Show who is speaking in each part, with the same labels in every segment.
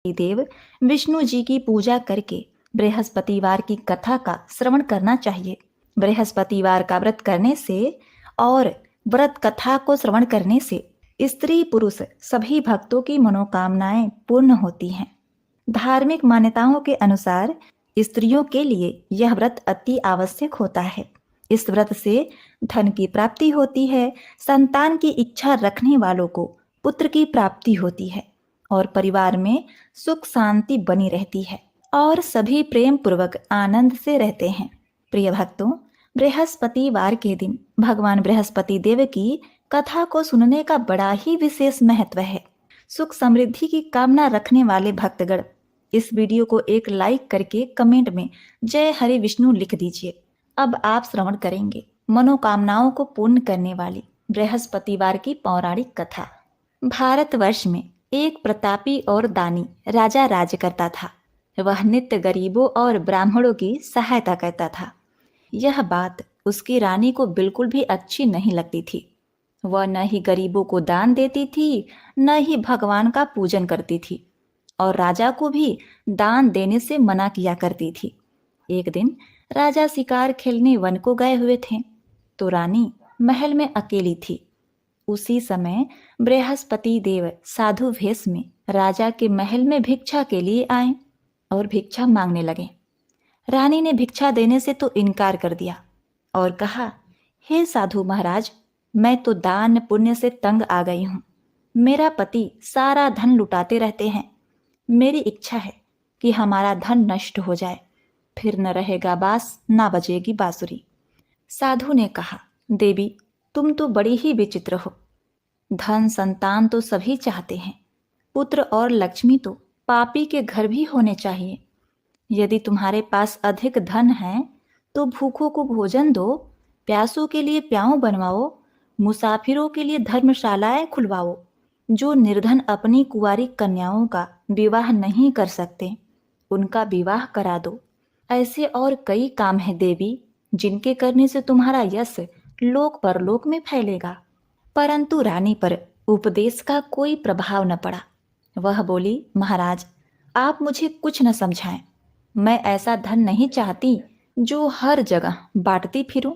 Speaker 1: देव विष्णु जी की पूजा करके बृहस्पतिवार की कथा का श्रवण करना चाहिए। बृहस्पतिवार का व्रत करने से और व्रत कथा को श्रवण करने से स्त्री पुरुष सभी भक्तों की मनोकामनाएं पूर्ण होती हैं। धार्मिक मान्यताओं के अनुसार स्त्रियों के लिए यह व्रत अति आवश्यक होता है। इस व्रत से धन की प्राप्ति होती है, संतान की इच्छा रखने वालों को पुत्र की प्राप्ति होती है और परिवार में सुख शांति बनी रहती है और सभी प्रेम पूर्वक आनंद से रहते हैं। प्रिय भक्तों, बृहस्पतिवार के दिन भगवान बृहस्पति देव की कथा को सुनने का बड़ा ही विशेष महत्व है। सुख समृद्धि की कामना रखने वाले भक्तगण इस वीडियो को एक लाइक करके कमेंट में जय हरि विष्णु लिख दीजिए। अब आप श्रवण करेंगे मनोकामनाओं को पूर्ण करने वाली बृहस्पतिवार की पौराणिक कथा। भारतवर्ष में एक प्रतापी और दानी राजा राज करता था। वह नित्य गरीबों और ब्राह्मणों की सहायता करता था। यह बात उसकी रानी को बिल्कुल भी अच्छी नहीं लगती थी। वह न ही गरीबों को दान देती थी, न ही भगवान का पूजन करती थी और राजा को भी दान देने से मना किया करती थी। एक दिन राजा शिकार खेलने वन को गए हुए थे तो रानी महल में अकेली थी। उसी समय बृहस्पति देव साधु वेश में राजा के महल में भिक्षा के लिए आए और भिक्षा मांगने लगे। रानी ने भिक्षा देने से तो इनकार कर दिया और कहा, हे साधु महाराज, मैं तो दान पुण्य से तंग आ गई हूँ। मेरा पति सारा धन लुटाते रहते हैं। मेरी इच्छा है कि हमारा धन नष्ट हो जाए, फिर न रहेगा बांस ना बजेगी बांसुरी। साधु ने कहा, देवी, तुम तो बड़ी ही विचित्र हो। धन संतान तो सभी चाहते हैं, पुत्र और लक्ष्मी तो पापी के घर भी होने चाहिए। यदि तुम्हारे पास अधिक धन है तो भूखों को भोजन दो, प्यासों के लिए प्याऊ बनवाओ, मुसाफिरों के लिए धर्मशालाएं खुलवाओ। जो निर्धन अपनी कुंवारी कन्याओं का विवाह नहीं कर सकते, उनका विवाह करा दो। ऐसे और कई काम हैं देवी, जिनके करने से तुम्हारा यश लोक परलोक में फैलेगा। परंतु रानी पर उपदेश का कोई प्रभाव न पड़ा। वह बोली, महाराज, आप मुझे कुछ न समझाएं। मैं ऐसा धन नहीं चाहती जो हर जगह बांटती फिरूं।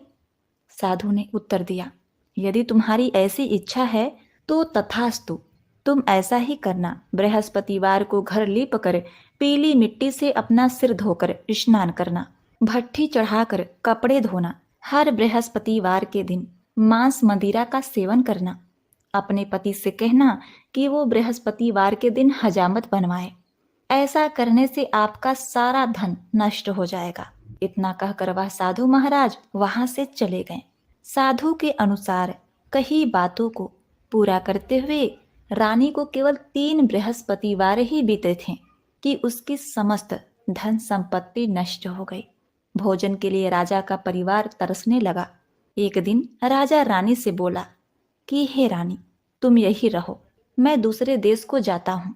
Speaker 1: साधु ने उत्तर दिया, यदि तुम्हारी ऐसी इच्छा है तो तथास्तु, तुम ऐसा ही करना। बृहस्पतिवार को घर लीप कर पीली मिट्टी से अपना सिर धोकर स्नान करना, भट्ठी चढ़ाकर कपड़े धोना, हर बृहस्पतिवार के दिन मांस मदिरा का सेवन करना। अपने पति से कहना कि वो बृहस्पतिवार के दिन हजामत बनवाए। ऐसा करने से आपका सारा धन नष्ट हो जाएगा। इतना कहकर वह साधु महाराज वहां से चले गए। साधु के अनुसार कई बातों को पूरा करते हुए रानी को केवल 3 बृहस्पतिवार ही बीते थे कि उसकी समस्त धन संपत्ति नष्ट हो गई। भोजन के लिए राजा का परिवार तरसने लगा। एक दिन राजा रानी से बोला कि हे रानी, तुम यही रहो, मैं दूसरे देश को जाता हूँ,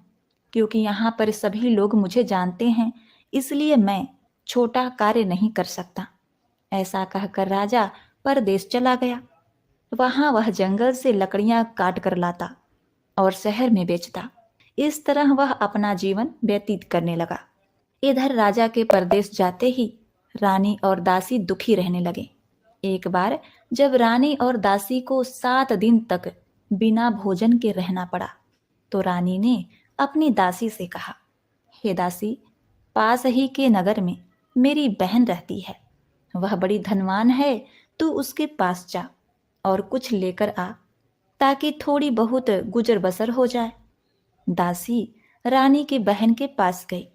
Speaker 1: क्योंकि यहाँ पर सभी लोग मुझे जानते हैं, इसलिए मैं छोटा कार्य नहीं कर सकता। ऐसा कहकर राजा परदेश चला गया। वहां वह जंगल से लकड़ियां काट कर लाता और शहर में बेचता। इस तरह वह अपना जीवन व्यतीत करने लगा। इधर राजा के परदेश जाते ही रानी और दासी दुखी रहने लगे। एक बार जब रानी और दासी को 7 दिन तक बिना भोजन के रहना पड़ा तो रानी ने अपनी दासी से कहा, हे दासी, पास ही के नगर में मेरी बहन रहती है। वह बड़ी धनवान है, तू उसके पास जा और कुछ लेकर आ, ताकि थोड़ी बहुत गुजर बसर हो जाए। दासी रानी की बहन के पास गई।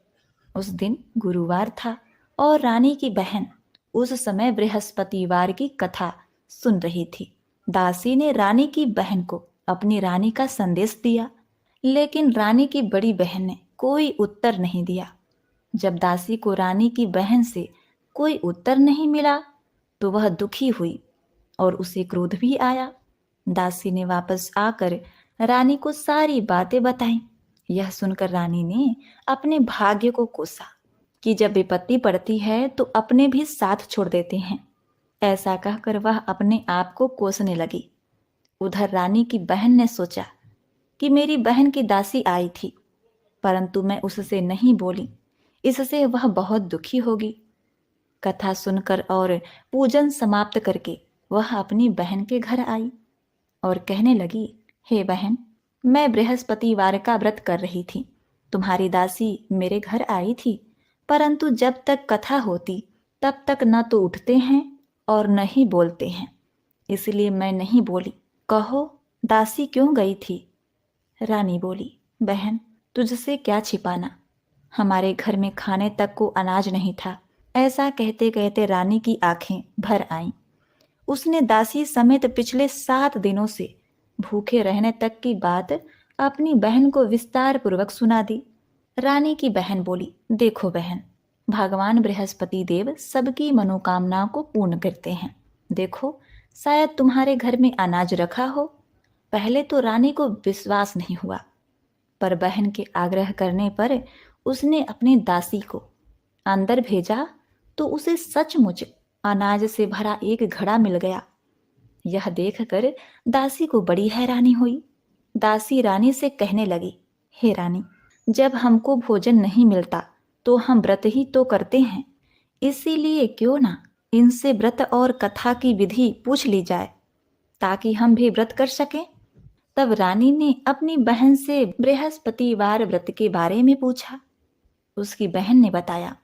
Speaker 1: उस दिन गुरुवार था और रानी की बहन उस समय बृहस्पतिवार की कथा सुन रही थी। दासी ने रानी की बहन को अपनी रानी का संदेश दिया, लेकिन रानी की बड़ी बहन ने कोई उत्तर नहीं दिया। जब दासी को रानी की बहन से कोई उत्तर नहीं मिला तो वह दुखी हुई और उसे क्रोध भी आया। दासी ने वापस आकर रानी को सारी बातें बताई। यह सुनकर रानी ने अपने भाग्य को कोसा कि जब विपत्ति पड़ती है तो अपने भी साथ छोड़ देते हैं। ऐसा कहकर वह अपने आप को कोसने लगी। उधर रानी की बहन ने सोचा कि मेरी बहन की दासी आई थी, परंतु मैं उससे नहीं बोली, इससे वह बहुत दुखी होगी। कथा सुनकर और पूजन समाप्त करके वह अपनी बहन के घर आई और कहने लगी, हे बहन, मैं बृहस्पतिवार का व्रत कर रही थी। तुम्हारी दासी मेरे घर आई थी, परंतु जब तक कथा होती तब तक न तो उठते हैं और न ही बोलते हैं, इसलिए मैं नहीं बोली। कहो, दासी क्यों गई थी? रानी बोली, बहन, तुझसे क्या छिपाना, हमारे घर में खाने तक को अनाज नहीं था। ऐसा कहते कहते रानी की आंखें भर आईं। उसने दासी समेत पिछले 7 दिनों से भूखे रहने तक की बात अपनी बहन को विस्तार पूर्वक सुना दी। रानी की बहन बोली, देखो बहन, भगवान बृहस्पति देव सबकी मनोकामनाओं को पूर्ण करते हैं। देखो, शायद तुम्हारे घर में अनाज रखा हो। पहले तो रानी को विश्वास नहीं हुआ, पर बहन के आग्रह करने पर उसने अपनी दासी को अंदर भेजा तो उसे सचमुच अनाज से भरा एक घड़ा मिल गया। यह देखकर दासी को बड़ी हैरानी हुई। दासी रानी से कहने लगी, हे रानी, जब हमको भोजन नहीं मिलता तो हम व्रत ही तो करते हैं, इसीलिए क्यों ना इनसे व्रत और कथा की विधि पूछ ली जाए ताकि हम भी व्रत कर सकें। तब रानी ने अपनी बहन से बृहस्पतिवार व्रत के बारे में पूछा। उसकी बहन ने बताया,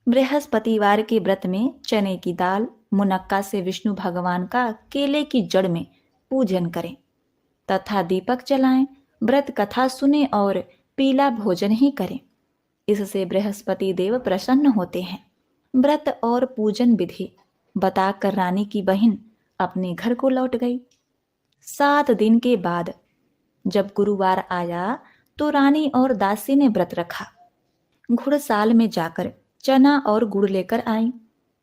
Speaker 1: बृहस्पतिवार के व्रत में चने की दाल, मुनक्का से विष्णु भगवान का केले की जड़ में पूजन करें तथा दीपक जलाएं, व्रत कथा सुने और पीला भोजन ही करें। इससे बृहस्पति देव प्रसन्न होते हैं। व्रत और पूजन विधि बताकर रानी की बहन अपने घर को लौट गई। 7 दिन के बाद जब गुरुवार आया तो रानी और दासी ने व्रत रखा। घुड़साल में जाकर चना और गुड़ लेकर आई,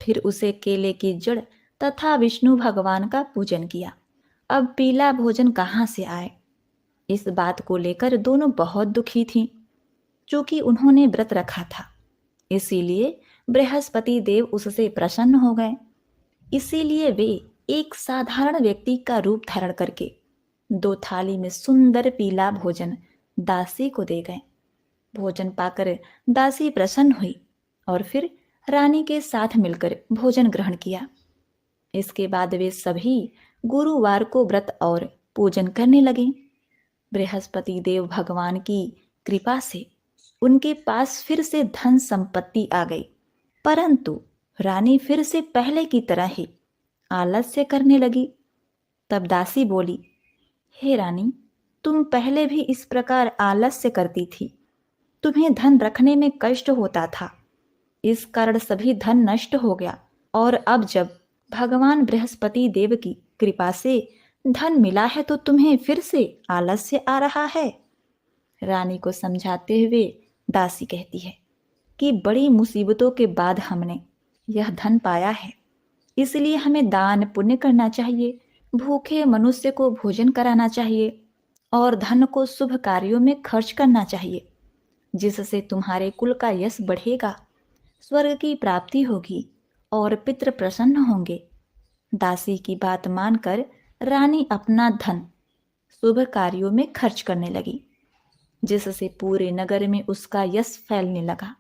Speaker 1: फिर उसे केले की जड़ तथा विष्णु भगवान का पूजन किया। अब पीला भोजन कहाँ से आए, इस बात को लेकर दोनों बहुत दुखी थीं। चूंकि उन्होंने व्रत रखा था, इसीलिए बृहस्पति देव उससे प्रसन्न हो गए। इसीलिए वे एक साधारण व्यक्ति का रूप धारण करके 2 थाली में सुंदर पीला भोजन दासी को दे गए। भोजन पाकर दासी प्रसन्न हुई और फिर रानी के साथ मिलकर भोजन ग्रहण किया। इसके बाद वे सभी गुरुवार को व्रत और पूजन करने लगे। बृहस्पति देव भगवान की कृपा से उनके पास फिर से धन संपत्ति आ गई, परंतु रानी फिर से पहले की तरह ही आलस्य करने लगी। तब दासी बोली, हे रानी, तुम पहले भी इस प्रकार आलस्य करती थी। तुम्हें धन रखने में कष्ट होता था, इस कारण सभी धन नष्ट हो गया, और अब जब भगवान बृहस्पति देव की कृपा से धन मिला है तो तुम्हें फिर से आलस्य आ रहा है। रानी को समझाते हुए दासी कहती है कि बड़ी मुसीबतों के बाद हमने यह धन पाया है, इसलिए हमें दान पुण्य करना चाहिए, भूखे मनुष्य को भोजन कराना चाहिए और धन को शुभ कार्यों में खर्च करना चाहिए, जिससे तुम्हारे कुल का यश बढ़ेगा, स्वर्ग की प्राप्ति होगी और पितृ प्रसन्न होंगे। दासी की बात मानकर रानी अपना धन शुभ कार्यों में खर्च करने लगी, जिससे पूरे नगर में उसका यश फैलने लगा।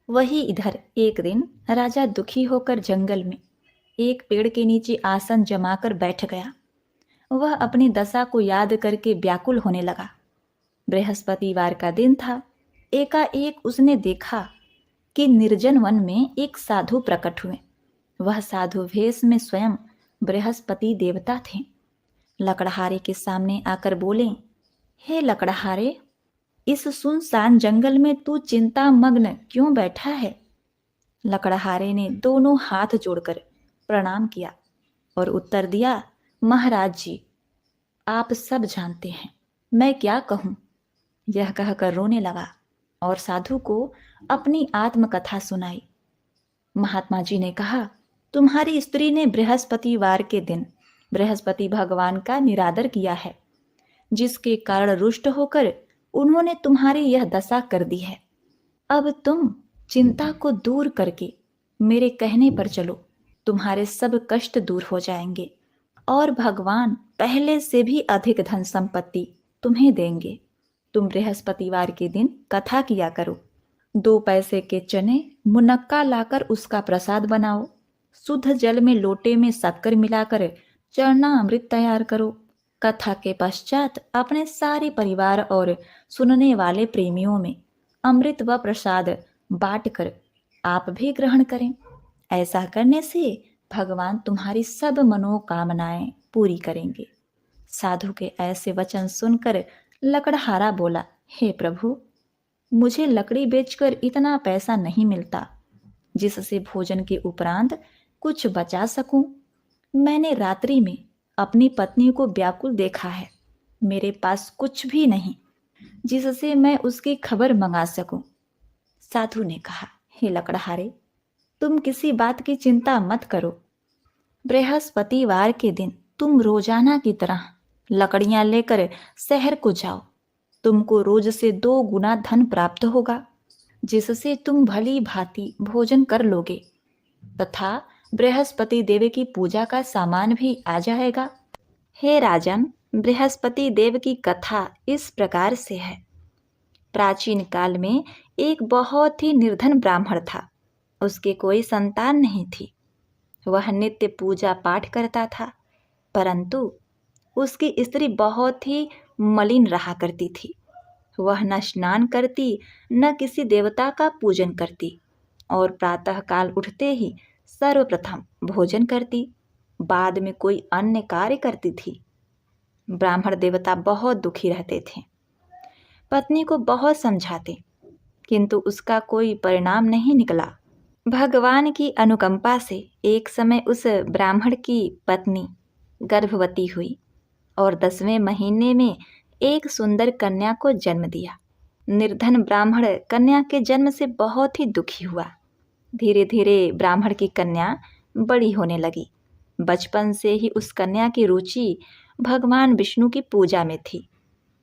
Speaker 1: वही इधर एक दिन राजा दुखी होकर जंगल में एक पेड़ के नीचे आसन जमाकर बैठ गया। वह अपनी दशा को याद करके व्याकुल होने लगा। बृहस्पतिवार का दिन था। एकाएक उसने देखा कि निर्जन वन में एक साधु प्रकट हुए। वह साधु वेश में स्वयं बृहस्पति देवता थे। लकड़हारे के सामने आकर बोले, हे लकड़हारे, इस सुनसान जंगल में तू चिंता मग्न क्यों बैठा है? लकड़हारे ने दोनों हाथ जोड़कर प्रणाम किया और उत्तर दिया, महाराज जी, आप सब जानते हैं, मैं क्या कहूँ। यह कहकर रोने लगा और साधु को अपनी आत्मकथा सुनाई। महात्मा जी ने कहा, तुम्हारी स्त्री ने बृहस्पतिवार के दिन बृहस्पति भगवान का निरादर किया है, जिसके कारण रुष्ट होकर उन्होंने तुम्हारी यह दशा कर दी है। अब तुम चिंता को दूर करके मेरे कहने पर चलो, तुम्हारे सब कष्ट दूर हो जाएंगे और भगवान पहले से भी अधिक धन संपत्ति तुम्हें देंगे। तुम बृहस्पतिवार के दिन कथा किया करो। 2 पैसे के चने मुनक्का लाकर उसका प्रसाद बनाओ। शुद्ध जल में लोटे में शक्कर मिलाकर चरना अमृत तैयार करो। कथा के पश्चात अपने सारे परिवार और सुनने वाले प्रेमियों में अमृत व प्रसाद बांटकर आप भी ग्रहण करें। ऐसा करने से भगवान तुम्हारी सब मनोकामनाएं पूरी करेंगे। साधु के ऐसे वचन सुनकर लकड़हारा बोला, हे प्रभु, मुझे लकड़ी बेचकर इतना पैसा नहीं मिलता जिससे भोजन के उपरांत कुछ बचा सकूं। मैंने रात्रि में अपनी पत्नी को व्याकुल देखा है। मेरे पास कुछ भी नहीं जिससे मैं उसकी खबर मंगा सकूं। साधु ने कहा, हे लकड़हारे, तुम किसी बात की चिंता मत करो। बृहस्पतिवार के दिन तुम रोजाना की तरह लकड़ियां लेकर शहर को जाओ। तुमको रोज से 2 गुना धन प्राप्त होगा, जिससे तुम भली भांति भोजन कर लोगे तथा बृहस्पति देव की पूजा का सामान भी आ जाएगा। हे राजन, बृहस्पति देव की कथा इस प्रकार से है। प्राचीन काल में एक बहुत ही निर्धन ब्राह्मण था। उसके कोई संतान नहीं थी। वह नित्य पूजा पाठ करता था, परंतु उसकी स्त्री बहुत ही मलिन रहा करती थी। वह न स्नान करती, न किसी देवता का पूजन करती और प्रातःकाल उठते ही सर्वप्रथम भोजन करती, बाद में कोई अन्य कार्य करती थी। ब्राह्मण देवता बहुत दुखी रहते थे। पत्नी को बहुत समझाते, किंतु उसका कोई परिणाम नहीं निकला। भगवान की अनुकंपा से एक समय उस ब्राह्मण की पत्नी गर्भवती हुई और 10वें महीने में एक सुंदर कन्या को जन्म दिया। निर्धन ब्राह्मण कन्या के जन्म से बहुत ही दुखी हुआ। धीरे धीरे ब्राह्मण की कन्या बड़ी होने लगी। बचपन से ही उस कन्या की रुचि भगवान विष्णु की पूजा में थी।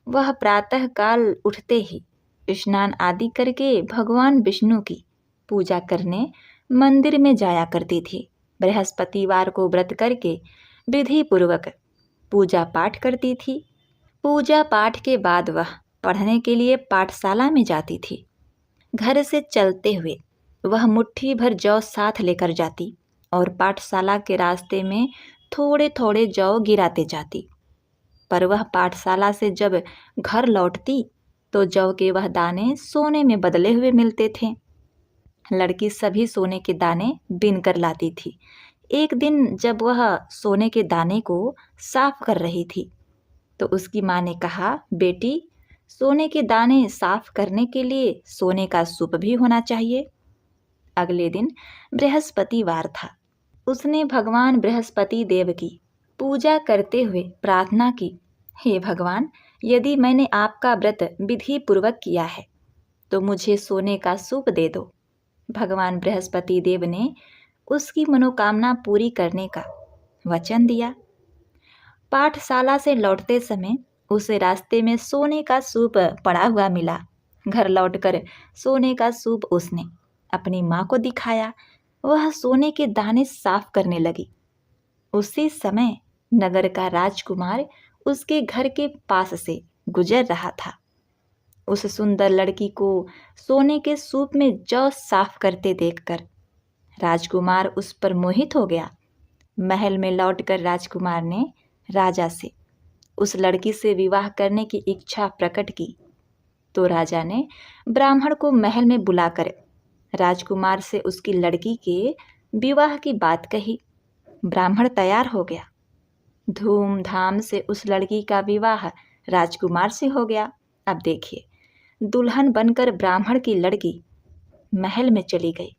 Speaker 1: वह प्रातः काल उठते ही स्नान आदि करके भगवान विष्णु की पूजा करने मंदिर में जाया करती थी। बृहस्पतिवार को व्रत करके विधि पूर्वक पूजा पाठ करती थी। पूजा पाठ के बाद वह पढ़ने के लिए पाठशाला में जाती थी। घर से चलते हुए वह मुट्ठी भर जौ साथ लेकर जाती और पाठशाला के रास्ते में थोड़े थोड़े जौ गिराते जाती। पर वह पाठशाला से जब घर लौटती तो जौ के वह दाने सोने में बदले हुए मिलते थे। लड़की सभी सोने के दाने बीन कर लाती थी। एक दिन जब वह सोने के दाने को साफ कर रही थी तो उसकी माँ ने कहा, बेटी, सोने के दाने साफ करने के लिए सोने का सूप भी होना चाहिए। अगले दिन बृहस्पतिवार था। उसने भगवान बृहस्पति देव की पूजा करते हुए प्रार्थना की, हे भगवान, यदि मैंने आपका व्रत विधि पूर्वक किया है तो मुझे सोने का सूप दे दो। भगवान बृहस्पति देव ने उसकी मनोकामना पूरी करने का वचन दिया। पाठशाला से लौटते समय उसे रास्ते में सोने का सूप पड़ा हुआ मिला। घर लौटकर सोने का सूप उसने अपनी माँ को दिखाया। वह सोने के दाने साफ करने लगी। उसी समय नगर का राजकुमार उसके घर के पास से गुजर रहा था। उस सुंदर लड़की को सोने के सूप में जौ साफ करते देखकर राजकुमार उस पर मोहित हो गया। महल में लौटकर राजकुमार ने राजा से उस लड़की से विवाह करने की इच्छा प्रकट की तो राजा ने ब्राह्मण को महल में बुलाकर राजकुमार से उसकी लड़की के विवाह की बात कही। ब्राह्मण तैयार हो गया। धूमधाम से उस लड़की का विवाह राजकुमार से हो गया। अब देखिए, दुल्हन बनकर ब्राह्मण की लड़की महल में चली गई।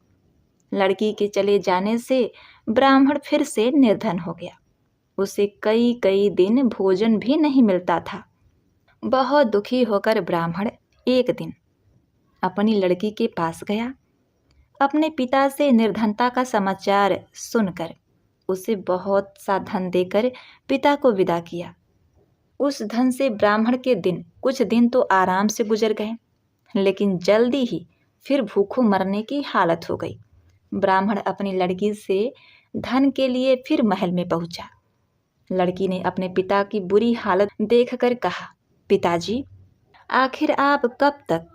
Speaker 1: लड़की के चले जाने से ब्राह्मण फिर से निर्धन हो गया। उसे कई कई दिन भोजन भी नहीं मिलता था। बहुत दुखी होकर ब्राह्मण एक दिन अपनी लड़की के पास गया। अपने पिता से निर्धनता का समाचार सुनकर उसे बहुत सा धन देकर पिता को विदा किया। उस धन से ब्राह्मण के दिन कुछ दिन तो आराम से गुजर गए, लेकिन जल्दी ही फिर भूखों मरने की हालत हो गई। ब्राह्मण अपनी लड़की से धन के लिए फिर महल में पहुंचा। लड़की ने अपने पिता की बुरी हालत देखकर कहा, पिताजी, आखिर आप कब तक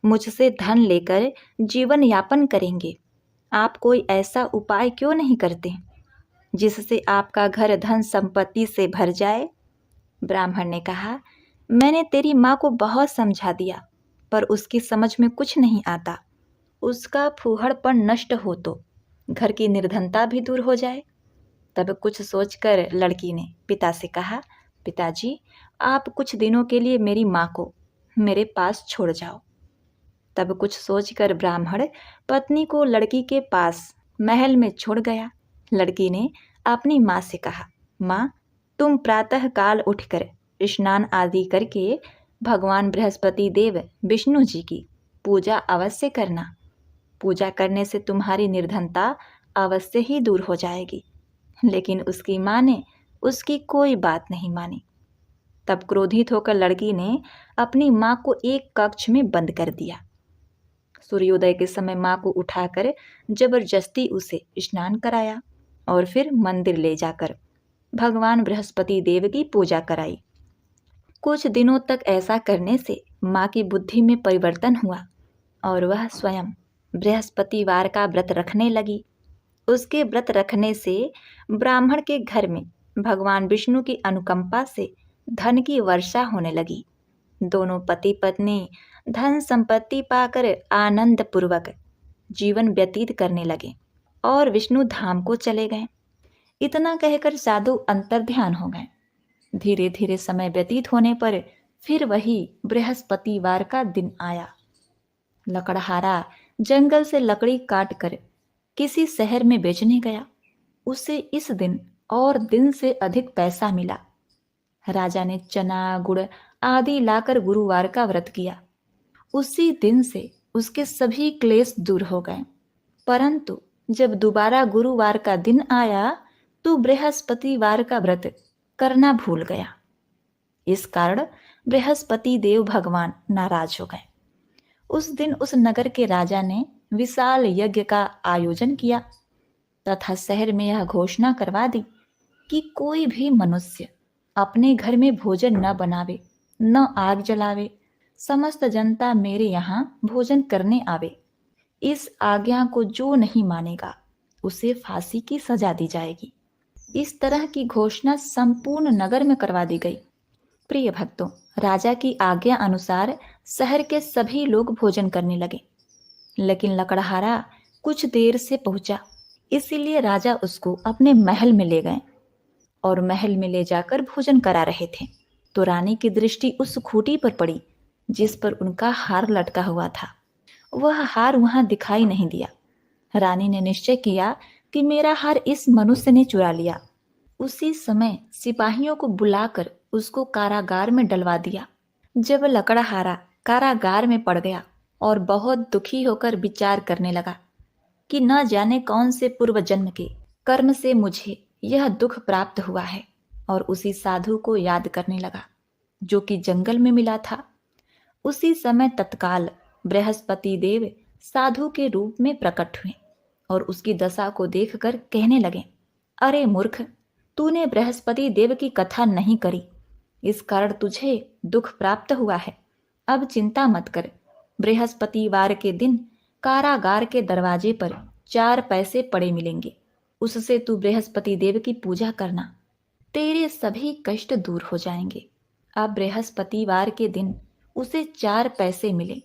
Speaker 1: मुझसे धन लेकर जीवन यापन करेंगे? आप कोई ऐसा उपाय क्यों नहीं करते जिससे आपका घर धन संपत्ति से भर जाए? ब्राह्मण ने कहा, मैंने तेरी माँ को बहुत समझा दिया, पर उसकी समझ में कुछ नहीं आता। उसका फूहड़पन नष्ट हो तो घर की निर्धनता भी दूर हो जाए। तब कुछ सोचकर लड़की ने पिता से कहा, पिताजी, आप कुछ दिनों के लिए मेरी माँ को मेरे पास छोड़ जाओ। तब कुछ सोचकर ब्राह्मण पत्नी को लड़की के पास महल में छोड़ गया। लड़की ने अपनी माँ से कहा, माँ, तुम प्रातः काल उठकर स्नान आदि करके भगवान बृहस्पति देव विष्णु जी की पूजा अवश्य करना। पूजा करने से तुम्हारी निर्धनता अवश्य ही दूर हो जाएगी। लेकिन उसकी माँ ने उसकी कोई बात नहीं मानी। तब क्रोधित होकर लड़की ने अपनी माँ को एक कक्ष में बंद कर दिया। सूर्योदय के समय माँ को उठाकर जबरदस्ती उसे स्नान कराया और फिर मंदिर ले जाकर भगवान बृहस्पति देव की पूजा कराई। कुछ दिनों तक ऐसा करने से माँ की बुद्धि में परिवर्तन हुआ और वह स्वयं बृहस्पतिवार का व्रत रखने लगी। उसके व्रत रखने से ब्राह्मण के घर में भगवान विष्णु की अनुकंपा से धन की वर्षा होने लगी। दोनों पति पत्नी धन संपत्ति पाकर आनंद पूर्वक जीवन व्यतीत करने लगे और विष्णु धाम को चले गए। इतना कहकर साधु अंतर्ध्यान हो गए। धीरे धीरे समय व्यतीत होने पर फिर वही बृहस्पतिवार का दिन आया। लकड़हारा जंगल से लकड़ी काट कर किसी शहर में बेचने गया। उसे इस दिन और दिन से अधिक पैसा मिला। राजा ने चना गुड़ आदि लाकर गुरुवार का व्रत किया। उसी दिन से उसके सभी क्लेश दूर हो गए। परंतु जब दोबारा गुरुवार का दिन आया तो बृहस्पतिवार का व्रत करना भूल गया। इस कारण बृहस्पति देव भगवान नाराज हो गए। उस दिन उस नगर के राजा ने विशाल यज्ञ का आयोजन किया तथा शहर में यह घोषणा करवा दी कि कोई भी मनुष्य अपने घर में भोजन न बनावे, न आग जलावे। समस्त जनता मेरे यहाँ भोजन करने आवे। इस आज्ञा को जो नहीं मानेगा उसे फांसी की सजा दी जाएगी। इस तरह की घोषणा संपूर्ण नगर में करवा दी गई। प्रिय भक्तों, राजा की आज्ञा अनुसार शहर के सभी लोग भोजन करने लगे। लेकिन लकड़हारा कुछ देर से पहुंचा, इसीलिए राजा उसको अपने महल में ले गए और महल में ले जाकर भोजन करा रहे थे तो रानी की दृष्टि उस खूंटी पर पड़ी जिस पर उनका हार लटका हुआ था। वह हार वहां दिखाई नहीं दिया। रानी ने निश्चय किया कि मेरा हार इस मनुष्य ने चुरा लिया। उसी समय सिपाहियों को बुलाकर उसको कारागार में डलवा दिया। जब लकड़हारा कारागार में पड़ गया और बहुत दुखी होकर विचार करने लगा कि न जाने कौन से पूर्व जन्म के कर्म से मुझे यह दुख प्राप्त हुआ है, और उसी साधु को याद करने लगा जो कि जंगल में मिला था। उसी समय तत्काल बृहस्पति देव साधु के रूप में प्रकट हुए और उसकी दशा को देखकर कहने लगे, अरे मूर्ख, तूने बृहस्पति देव की कथा नहीं करी, इस कारण तुझे दुख प्राप्त हुआ है। अब चिंता मत कर। बृहस्पतिवार के दिन कारागार के दरवाजे पर 4 पैसे पड़े मिलेंगे। उससे तू बृहस्पति देव की पूजा करना, तेरे सभी कष्ट दूर हो जाएंगे। अब बृहस्पतिवार के दिन उसे 4 पैसे मिले।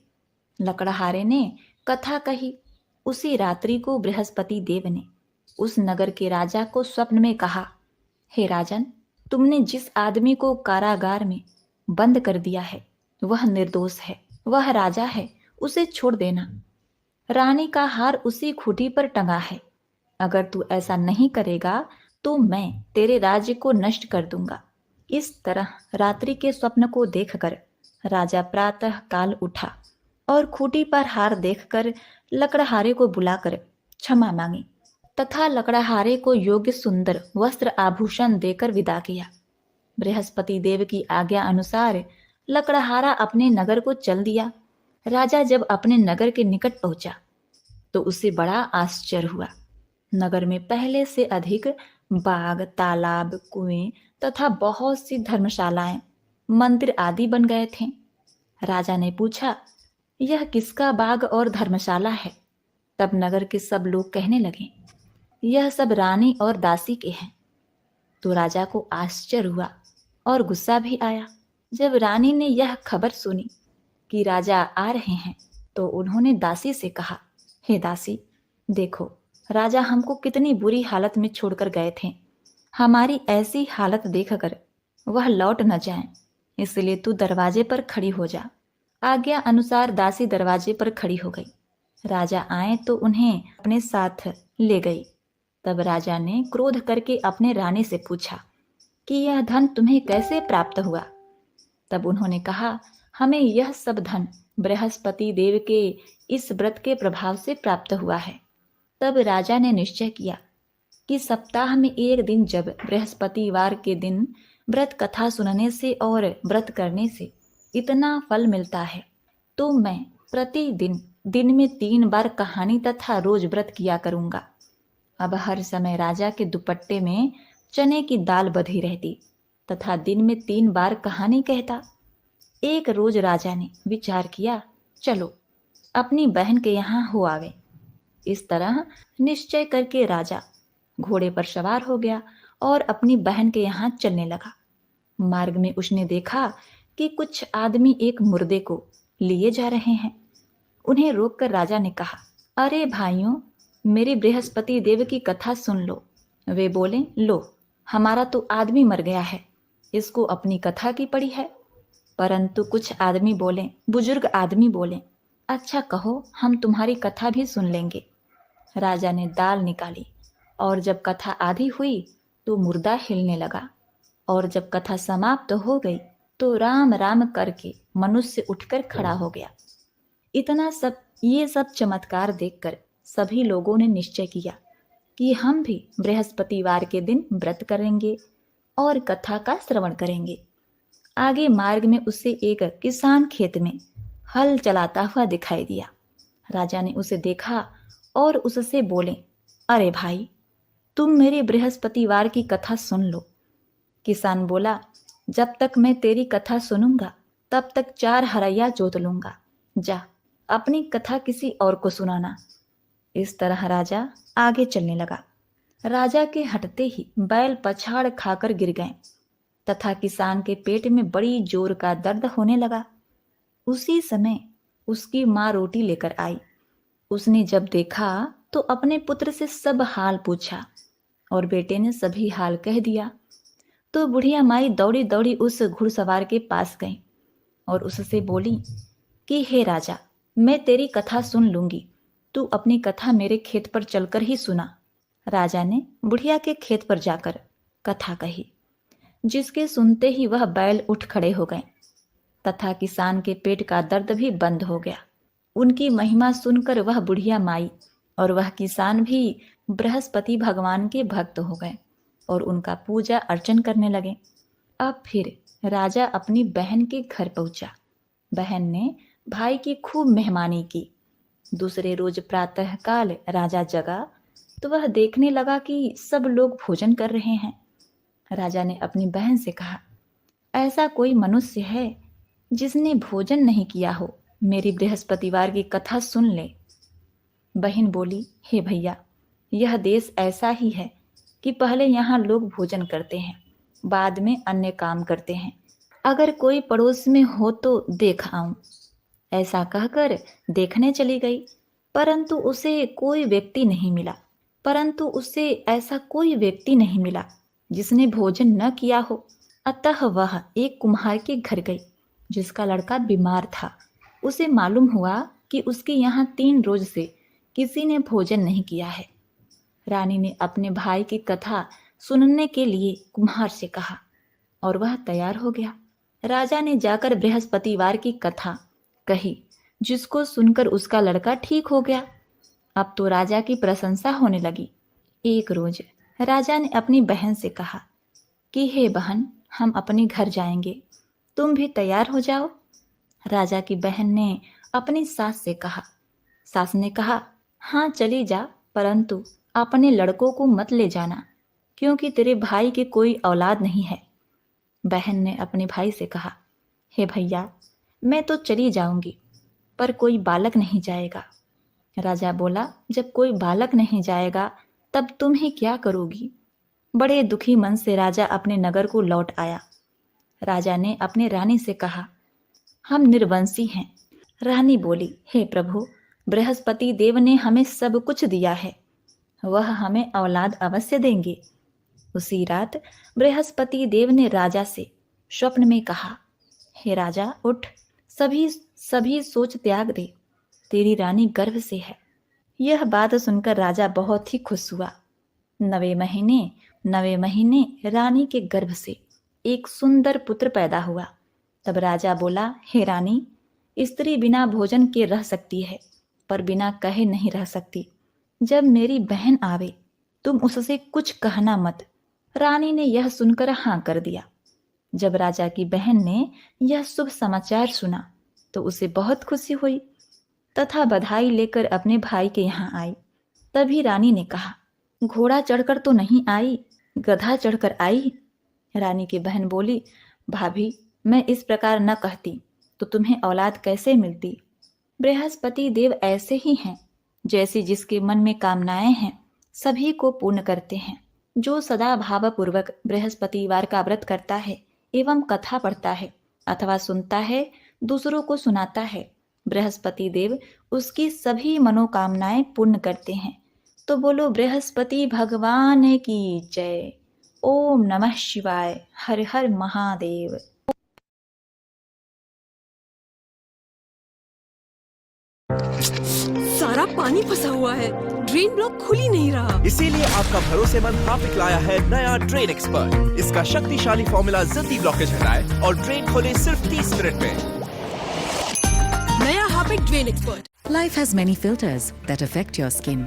Speaker 1: लकड़हारे ने कथा कही। उसी रात्रि को बृहस्पति देव ने उस नगर के राजा को स्वप्न में कहा, हे राजन, तुमने जिस आदमी को कारागार में बंद कर दिया है वह निर्दोष है, वह राजा है, उसे छोड़ देना। रानी का हार उसी खूंटी पर टंगा है। अगर तू ऐसा नहीं करेगा तो मैं तेरे राज्य को नष्ट कर दूंगा। इस तरह रात्रि के स्वप्न को देखकर राजा प्रातः काल उठा और खूंटी पर हार देखकर लकड़हारे को बुलाकर क्षमा मांगी तथा लकड़हारे को योग्य सुंदर वस्त्र आभूषण देकर विदा किया। बृहस्पति देव की आज्ञा अनुसार लकड़हारा अपने नगर को चल दिया। राजा जब अपने नगर के निकट पहुंचा तो उसे बड़ा आश्चर्य हुआ। नगर में पहले से अधिक बाग, तालाब, कुएं तथा बहुत सी धर्मशालाएं, मंदिर आदि बन गए थे। राजा ने पूछा, यह किसका बाग और धर्मशाला है? तब नगर के सब लोग कहने लगे, यह सब रानी और दासी के हैं। तो राजा को आश्चर्य हुआ और गुस्सा भी आया। जब रानी ने यह खबर सुनी कि राजा आ रहे हैं, तो उन्होंने दासी से कहा, हे दासी, देखो राजा हमको कितनी बुरी हालत में छोड़कर गए थे। हमारी ऐसी हालत देखकर वह लौट न जाएं, इसलिए तू दरवाजे पर खड़ी हो जा। आज्ञा अनुसार दासी दरवाजे पर खड़ी हो गई। राजा आए तो उन्हें अपने साथ ले गई। तब राजा ने क्रोध करके अपने रानी से पूछा कि यह धन तुम्हें कैसे प्राप्त हुआ? तब उन्होंने कहा, हमें यह सब धन बृहस्पति देव के इस व्रत के प्रभाव से प्राप्त हुआ है। तब राजा ने निश्चय किया कि सप्ताह में एक दिन, जब बृहस्पतिवार के दिन व्रत कथा सुनने से और व्रत करने से इतना फल मिलता है, तो मैं प्रतिदिन दिन में 3 बार कहानी तथा रोज व्रत किया करूंगा। अब हर समय राजा के दुपट्टे में चने की दाल बधी रहती तथा दिन में 3 बार कहानी कहता। एक रोज राजा ने विचार किया, चलो अपनी बहन के यहाँ हो आवे। इस तरह निश्चय करके राजा घोड़े पर सवार हो गया और अपनी बहन के यहाँ चलने लगा। मार्ग में उसने देखा कि कुछ आदमी एक मुर्दे को लिए जा रहे हैं। उन्हें रोककर राजा ने कहा, अरे भाइयों, मेरी बृहस्पति देव की कथा सुन लो। वे बोले, लो, हमारा तो आदमी मर गया है, इसको अपनी कथा की पड़ी है। परंतु कुछ आदमी बोले, बुजुर्ग आदमी बोले, अच्छा कहो, हम तुम्हारी कथा भी सुन लेंगे। राजा ने दाल निकाली और जब कथा आधी हुई तो मुर्दा हिलने लगा, और जब कथा समाप्त हो गई तो राम राम करके मनुष्य उठकर खड़ा हो गया। ये सब चमत्कार देखकर सभी लोगों ने निश्चय किया कि हम भी बृहस्पतिवार के दिन व्रत करेंगे और कथा का श्रवण करेंगे। आगे मार्ग में उसे एक किसान खेत में हल चलाता हुआ दिखाई दिया। राजा ने उसे देखा और उससे बोले, अरे भाई, तुम मेरे बृहस्पतिवार की कथा सुन लो। किसान बोला, जब तक मैं तेरी कथा सुनूंगा तब तक 4 हरैया जोत लूंगा। जा, अपनी कथा किसी और को सुनाना। इस तरह राजा आगे चलने लगा। राजा के हटते ही बैल पछाड़ खाकर गिर गए तथा किसान के पेट में बड़ी जोर का दर्द होने लगा। उसी समय उसकी माँ रोटी लेकर आई। उसने जब देखा तो अपने पुत्र से सब हाल पूछा और बेटे ने सभी हाल कह दिया। तो बुढ़िया माई दौड़ी दौड़ी उस घुड़सवार के पास गई और उससे बोली कि हे राजा, मैं तेरी कथा सुन लूंगी, तू अपनी कथा मेरे खेत पर चलकर ही सुना। राजा ने बुढ़िया के खेत पर जाकर कथा कही, जिसके सुनते ही वह बैल उठ खड़े हो गए तथा किसान के पेट का दर्द भी बंद हो गया। उनकी महिमा सुनकर वह बुढ़िया माई और वह किसान भी बृहस्पति भगवान के भक्त हो गए और उनका पूजा अर्चन करने लगे। अब फिर राजा अपनी बहन के घर पहुंचा। बहन ने भाई की खूब मेहमानी की। दूसरे रोज प्रातःकाल राजा जगा तो वह देखने लगा कि सब लोग भोजन कर रहे हैं। राजा ने अपनी बहन से कहा, ऐसा कोई मनुष्य है जिसने भोजन नहीं किया हो, मेरी बृहस्पतिवार की कथा सुन ले। बहन बोली, हे भैया, यह देश ऐसा ही है कि पहले यहाँ लोग भोजन करते हैं, बाद में अन्य काम करते हैं। अगर कोई पड़ोस में हो तो देख आऊं। ऐसा कहकर देखने चली गई, परंतु उसे कोई व्यक्ति नहीं मिला जिसने भोजन न किया हो। अतः वह एक कुम्हार के घर गई जिसका लड़का बीमार था। उसे मालूम हुआ कि उसके यहाँ 3 रोज से किसी ने भोजन नहीं किया है। रानी ने अपने भाई की कथा सुनने के लिए कुम्हार से कहा और वह तैयार हो गया। राजा ने जाकर बृहस्पतिवार की कथा कही, जिसको सुनकर उसका लड़का ठीक हो गया। अब तो राजा की प्रशंसा होने लगी। एक रोज राजा ने अपनी बहन से कहा कि हे बहन, हम अपने घर जाएंगे, तुम भी तैयार हो जाओ। राजा की बहन ने अपनी सास से कहा। सास ने कहा, हाँ चली जा, परंतु अपने लड़कों को मत ले जाना, क्योंकि तेरे भाई की कोई औलाद नहीं है। बहन ने अपने भाई से कहा, हे भैया, मैं तो चली जाऊंगी, पर कोई बालक नहीं जाएगा। राजा बोला, जब कोई बालक नहीं जाएगा तब तुम ही क्या करोगी? बड़े दुखी मन से राजा अपने नगर को लौट आया। राजा ने अपने रानी से कहा, हम निर्वंशी हैं। रानी बोली, हे प्रभु, बृहस्पति देव ने हमें सब कुछ दिया है, वह हमें औलाद अवश्य देंगे। उसी रात बृहस्पति देव ने राजा से स्वप्न में कहा, हे राजा, उठ, सभी सोच त्याग दे, तेरी रानी गर्भ से है। यह बात सुनकर राजा बहुत ही खुश हुआ। 9वें महीने रानी के गर्भ से एक सुंदर पुत्र पैदा हुआ। तब राजा बोला, हे रानी, स्त्री बिना भोजन के रह सकती है, पर बिना कहे नहीं रह सकती। जब मेरी बहन आवे तुम उससे कुछ कहना मत। रानी ने यह सुनकर हाँ कर दिया। जब राजा की बहन ने यह शुभ समाचार सुना तो उसे बहुत खुशी हुई तथा बधाई लेकर अपने भाई के यहाँ आई। तभी रानी ने कहा, घोड़ा चढ़कर तो नहीं आई, गधा चढ़कर आई। रानी की बहन बोली, भाभी, मैं इस प्रकार न कहती तो तुम्हें औलाद कैसे मिलती? बृहस्पति देव ऐसे ही हैं, जैसी जिसके मन में कामनाएं हैं सभी को पूर्ण करते हैं। जो सदा भावपूर्वक बृहस्पतिवार का व्रत करता है एवं कथा पढ़ता है अथवा सुनता है, दूसरों को सुनाता है, बृहस्पति देव उसकी सभी मनोकामनाएं पूर्ण करते हैं। तो बोलो बृहस्पति भगवान की जय। ओम नमः शिवाय। हर हर महादेव।
Speaker 2: सारा पानी फंसा हुआ है, ड्रेन ब्लॉक खुल ही नहीं रहा।
Speaker 3: इसीलिए आपका भरोसेमंद हार्पिक लाया है नया ड्रेन एक्सपर्ट। इसका शक्तिशाली फॉर्मूला जल्दी ब्लॉकेज हटाए और ड्रेन खोले सिर्फ 30 मिनट में।
Speaker 2: नया Harpic drain expert.
Speaker 4: Life has many filters that affect your skin.